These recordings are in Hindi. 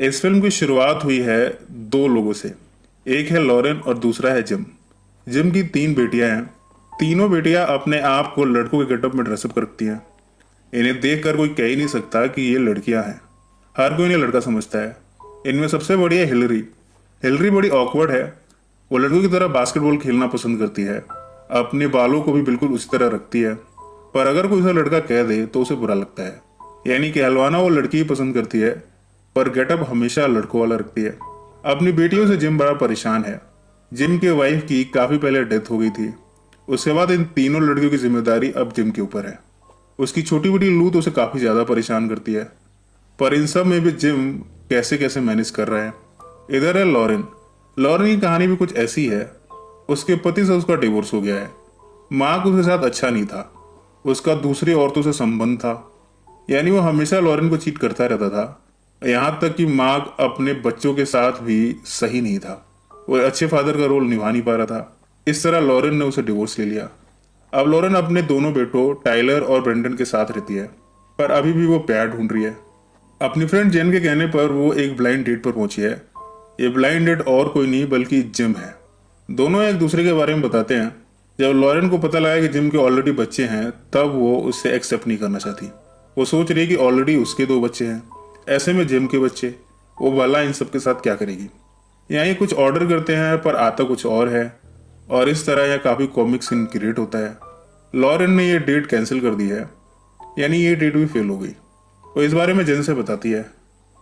इस फिल्म की शुरुआत हुई है दो लोगों से। एक है लॉरेन और दूसरा है जिम। जिम की तीन बेटियां हैं। तीनों बेटियां अपने आप को लड़कों के गेटअप में ड्रेसअप करती हैं। इन्हें देखकर कोई कह ही नहीं सकता कि ये लड़कियां हैं। हर कोई इन्हें लड़का समझता है। इनमें सबसे बड़ी है हिलरी। हिलरी बड़ी ऑकवर्ड है। वो लड़कों की तरह बास्केटबॉल खेलना पसंद करती है। अपने बालों को भी बिल्कुल उसी तरह रखती है। पर अगर कोई उसे लड़का कह दे तो उसे बुरा लगता है। यानी कि हलवाना वो लड़की ही पसंद करती है, पर गेटअप हमेशा लड़कों वाला रखती है। अपनी बेटियों से जिम बड़ा परेशान है। जिम के वाइफ की काफी पहले डेथ हो गई थी। उसके बाद इन तीनों लड़कियों की जिम्मेदारी अब जिम के ऊपर है। उसकी छोटी बेटी लू तो उसे काफी ज्यादा परेशान करती है। पर इन सब में भी जिम कैसे कैसे मैनेज कर रहा है। इधर है लॉरेन। लॉरेन की कहानी भी कुछ ऐसी है। उसके पति से उसका डिवोर्स हो गया है। माँ को उसके साथ अच्छा नहीं था। उसका दूसरी औरतों से संबंध था। यानी वो हमेशा लॉरेन को चीट करता रहता था। यहाँ तक कि मार्क अपने बच्चों के साथ भी सही नहीं था। वो अच्छे फादर का रोल निभा नहीं पा रहा था। इस तरह लॉरेन ने उसे डिवोर्स ले लिया। अब लॉरेन अपने दोनों बेटों टाइलर और ब्रेंडन के साथ रहती है, पर अभी भी वो प्यार ढूंढ रही है। अपनी फ्रेंड जेन के कहने पर वो एक ब्लाइंड डेट पर पहुंची है। ये ब्लाइंड डेट और कोई नहीं बल्कि जिम है। दोनों एक दूसरे के बारे में बताते हैं। जब लॉरेन को पता लगा कि जिम के ऑलरेडी बच्चे हैं, तब वो उससे एक्सेप्ट नहीं करना चाहती। वो सोच रही है कि ऑलरेडी उसके दो बच्चे हैं, ऐसे में जिम के बच्चे, वो भला इन सब के साथ क्या करेगी। यहाँ ये कुछ ऑर्डर करते हैं पर आता कुछ और है, और इस तरह यह काफी कॉमिक सीन क्रिएट होता है। लॉरेन ने ये डेट कैंसिल कर दी है, यानी ये डेट भी फेल हो गई। वो इस बारे में जेन से बताती है।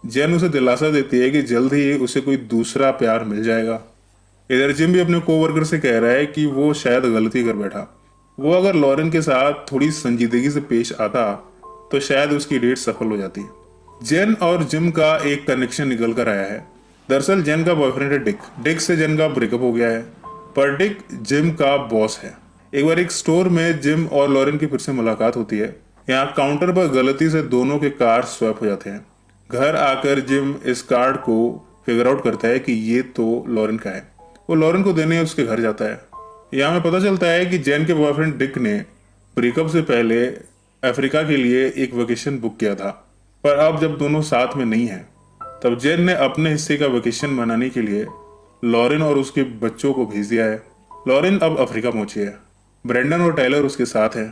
जेन उसे दिलासा देती है कि जल्द ही उसे कोई दूसरा प्यार मिल जाएगा। इधर जिम भी अपने कोवर्कर से कह रहा है कि वो शायद गलती कर बैठा। वो अगर लॉरेन के साथ थोड़ी संजीदगी से पेश आता तो शायद उसकी डेट सफल हो जाती। जेन और जिम का एक कनेक्शन निकल कर आया है। दरअसल जेन का बॉयफ्रेंड है डिक। डिक से जेन का ब्रेकअप हो गया है, पर डिक जिम का बॉस है। एक बार एक स्टोर में जिम और लॉरेन की फिर से मुलाकात होती है। यहाँ काउंटर पर गलती से दोनों के कार्ड स्वैप हो जाते हैं। घर आकर जिम इस कार्ड को फिगर आउट करता है कि ये तो लॉरेन का है। वो लॉरेन को देने उसके घर जाता है। यहाँ में पता चलता है कि जेन के बॉयफ्रेंड डिक ने ब्रेकअप से पहले अफ्रीका के लिए एक वेकेशन बुक किया था, पर अब जब दोनों साथ में नहीं हैं, तब जेन ने अपने हिस्से का वेकेशन मनाने के लिए लॉरेन और उसके बच्चों को भेज दिया है। लॉरेन अब अफ्रीका पहुंची है। ब्रेंडन और टाइलर उसके साथ हैं,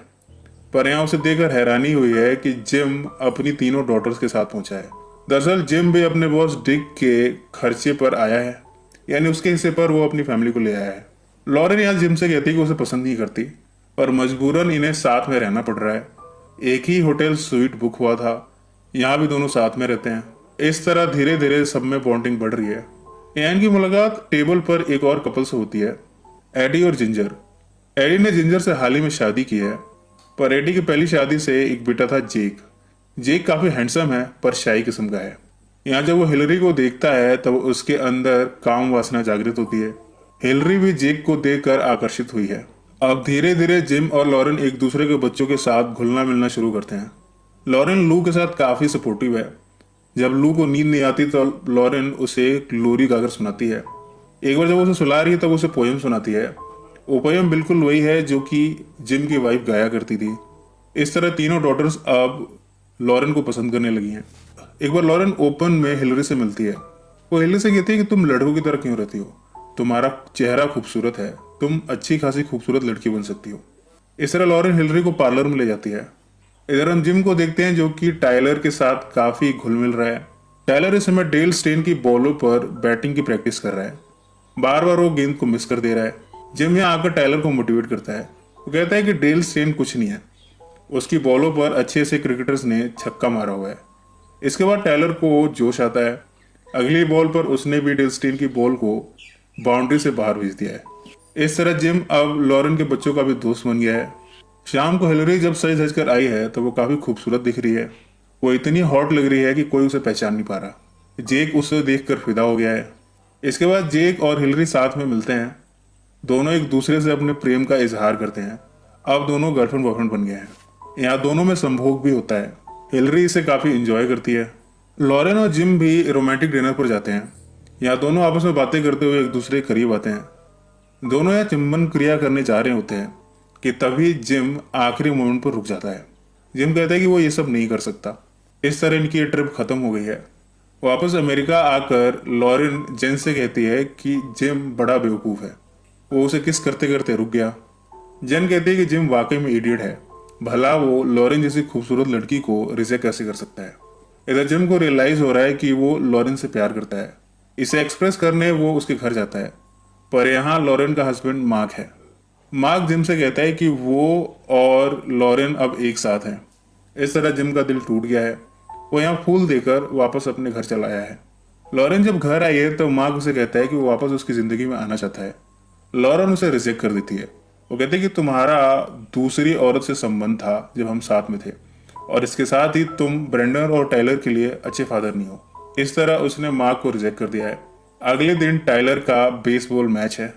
पर यहाँ उसे देखकर हैरानी हुई है कि जिम अपनी तीनों डॉटर्स के साथ पहुंचा है। दरअसल जिम भी अपने बॉस डिक के खर्चे पर आया है, यानी उसके हिस्से पर वो अपनी फैमिली को ले आया है। लॉरेन यहाँ जिम से कहती है कि उसे पसंद नहीं करती, पर मजबूरन इन्हें साथ में रहना पड़ रहा है। एक ही होटल स्वीट बुक हुआ था, यहाँ भी दोनों साथ में रहते हैं। इस तरह धीरे धीरे सब में बॉन्डिंग बढ़ रही है। एन की मुलाकात टेबल पर एक और कपल से होती है, एडी और जिंजर। एडी ने जिंजर से हाल ही में शादी की है, पर एडी की पहली शादी से एक बेटा था जेक। जेक काफी हैंडसम है पर शाई किस्म का है। यहाँ जब वो हिलरी को देखता है तब उसके अंदर काम वासना जागृत होती है। हिलरी भी जेक को देखकर आकर्षित हुई है। अब धीरे धीरे जिम और लॉरेन एक दूसरे के बच्चों के साथ घुलना मिलना शुरू करते हैं। लॉरेन लू के साथ काफी सपोर्टिव है। जब लू को नींद नहीं आती तो लॉरेन उसे एक लोरी गाकर सुनाती है। एक बार जब उसे सुला रही है तब उसे पोयम सुनाती है। वो पोयम बिल्कुल वही है जो कि जिम की वाइफ गाया करती थी। इस तरह तीनों डॉटर्स अब लॉरेन को पसंद करने लगी हैं। एक बार लॉरेन ओपन में हिलरी से मिलती है। वो हिलरी से कहती है कि तुम लड़कों की तरह क्यों रहती हो, तुम्हारा चेहरा खूबसूरत है, तुम अच्छी खासी खूबसूरत लड़की बन सकती हो। इस तरह लॉरेन हिलरी को पार्लर में ले जाती है। इधर हम जिम को देखते हैं जो कि टाइलर के साथ काफी घुल मिल रहा है। टाइलर इस समय डेल स्टेन की बॉलों पर बैटिंग की प्रैक्टिस कर रहा है। बार बार वो गेंद को मिस कर दे रहा है। जिम यहाँ आकर टाइलर को मोटिवेट करता है। वो कहता है कि डेल स्टेन कुछ नहीं है, उसकी बॉलों पर अच्छे से क्रिकेटर्स ने छक्का मारा हुआ है। इसके बाद टाइलर को जोश आता है। अगली बॉल पर उसने भी डेल स्टेन की बॉल को बाउंड्री से बाहर भेज दिया है। इस तरह जिम अब लॉरेन के बच्चों का भी दोस्त बन गया है। शाम को हिलरी जब सज धज कर आई है तो वो काफी खूबसूरत दिख रही है। वो इतनी हॉट लग रही है कि कोई उसे पहचान नहीं पा रहा। जेक उसे देखकर फिदा हो गया है। इसके बाद जेक और हिलरी साथ में मिलते हैं। दोनों एक दूसरे से अपने प्रेम का इजहार करते हैं। अब दोनों गर्लफ्रेंड बॉयफ्रेंड बन गए हैं। यहाँ दोनों में संभोग भी होता है। हिलरी इसे काफी इंजॉय करती है। लॉरेन और जिम भी रोमांटिक डिनर पर जाते हैं। यहाँ दोनों आपस में बातें करते हुए एक दूसरे के करीब आते हैं। दोनों यहाँ चुंबन क्रिया करने जा रहे होते हैं कि तभी जिम आखिरी मोमेंट पर रुक जाता है। जिम कहता है कि वो ये सब नहीं कर सकता। इस तरह इनकी ये ट्रिप खत्म हो गई है। वापस अमेरिका आकर लॉरेन जेन से कहती है कि जिम बड़ा बेवकूफ़ है। वो उसे किस करते करते रुक गया। जेन कहती है कि जिम वाकई में इडियट है, भला वो लॉरेन जैसी खूबसूरत लड़की को रिजेक्ट कैसे कर सकता है। इधर जिम को रियलाइज हो रहा है कि वो लॉरेन से प्यार करता है। इसे एक्सप्रेस करने वो उसके घर जाता है, पर यहाँ लॉरेन का हस्बैंड मार्क है। मार्क जिम से कहता है कि वो और लॉरेन अब एक साथ हैं। इस तरह जिम का दिल टूट गया है। वो यहाँ फूल देकर वापस अपने घर चला आया है। लॉरेन जब घर आई है तो मार्क उसे कहता है कि वो वापस उसकी जिंदगी में आना चाहता है। लॉरेन उसे रिजेक्ट कर देती है। वो कहते हैं कि तुम्हारा दूसरी औरत से संबंध था जब हम साथ में थे, और इसके साथ ही तुम ब्रेंडन और टाइलर के लिए अच्छे फादर नहीं हो। इस तरह उसने मार्क को रिजेक्ट कर दिया है। अगले दिन टाइलर का बेसबॉल मैच है।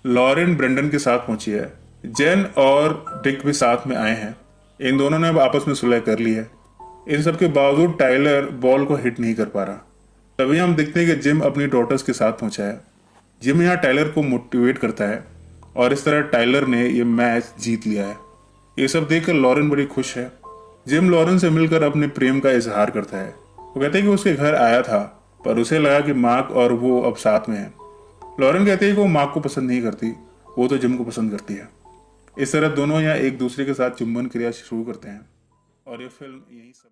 लॉरेन ब्रेंडन के साथ पहुंची है। जेन और डिक भी साथ में आए हैं। इन दोनों ने अब आपस में सुलह कर ली है। इन सब के बावजूद टाइलर बॉल को हिट नहीं कर पा रहा। तभी हम देखते हैं कि जिम अपनी डॉटर्स के साथ पहुंचा है। जिम यहाँ टाइलर को मोटिवेट करता है और इस तरह टाइलर ने ये मैच जीत लिया है। ये सब देखकर लॉरेन बड़ी खुश है। जिम लॉरेन से मिलकर अपने प्रेम का इजहार करता है। वो कहते हैं कि उसके घर आया था, पर उसे लगा कि मार्क और वो अब साथ में है। लॉरेन कहते हैं कि वो मार्क को पसंद नहीं करती, वो तो जिम को पसंद करती है। इस तरह दोनों यहाँ एक दूसरे के साथ चुंबन क्रिया शुरू करते हैं और ये फिल्म यही सब